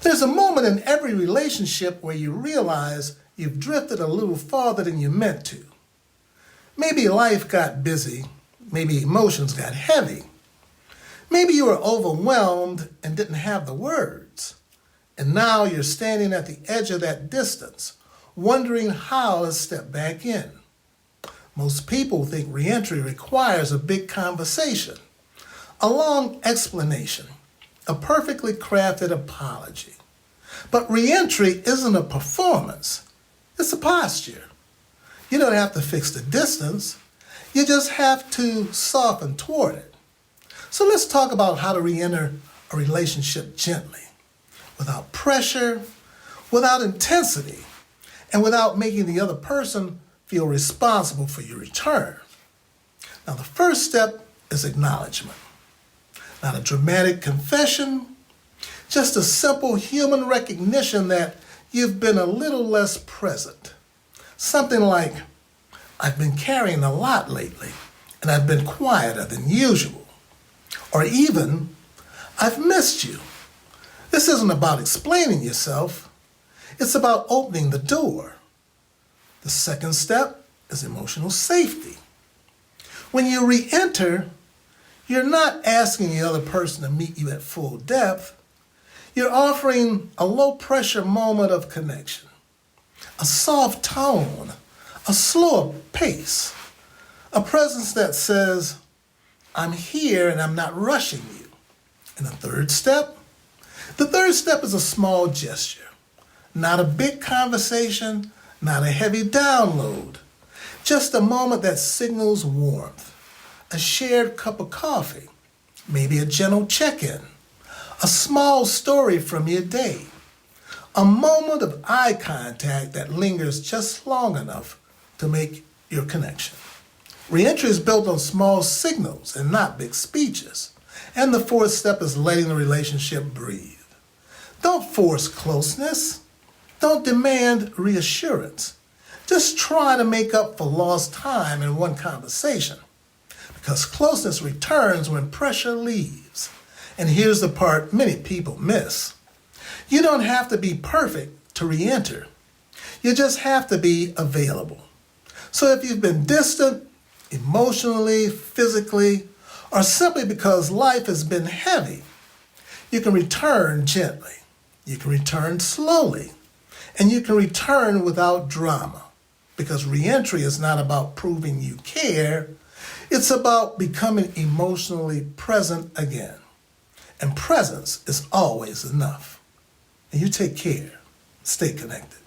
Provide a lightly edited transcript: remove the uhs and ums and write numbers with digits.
There's a moment in every relationship where you realize you've drifted a little farther than you meant to. Maybe life got busy, maybe emotions got heavy, maybe you were overwhelmed and didn't have the words. And now you're standing at the edge of that distance, wondering how to step back in. Most people think reentry requires a big conversation, a long explanation, a perfectly crafted apology. But reentry isn't a performance, it's a posture. You don't have to fix the distance, you just have to soften toward it. So let's talk about how to reenter a relationship gently, without pressure, without intensity, and without making the other person feel responsible for your return. Now, the first step is acknowledgement. Not a dramatic confession, just a simple human recognition that you've been a little less present. Something like, I've been carrying a lot lately, and I've been quieter than usual. Or even, I've missed you. This isn't about explaining yourself, it's about opening the door. The second step is emotional safety. When you re-enter, you're not asking the other person to meet you at full depth. You're offering a low-pressure moment of connection, a soft tone, a slower pace, a presence that says, I'm here and I'm not rushing you. And the third step is a small gesture, not a big conversation, not a heavy download, just a moment that signals warmth, a shared cup of coffee, maybe a gentle check-in, a small story from your day, a moment of eye contact that lingers just long enough to make your connection. Reentry is built on small signals and not big speeches. And the fourth step is letting the relationship breathe. Don't force closeness. Don't demand reassurance. Just try to make up for lost time in one conversation. Because closeness returns when pressure leaves. And here's the part many people miss. You don't have to be perfect to re-enter. You just have to be available. So if you've been distant, emotionally, physically, or simply because life has been heavy, you can return gently. You can return slowly. And you can return without drama. Because re-entry is not about proving you care. It's about becoming emotionally present again. And presence is always enough. And you take care. Stay connected.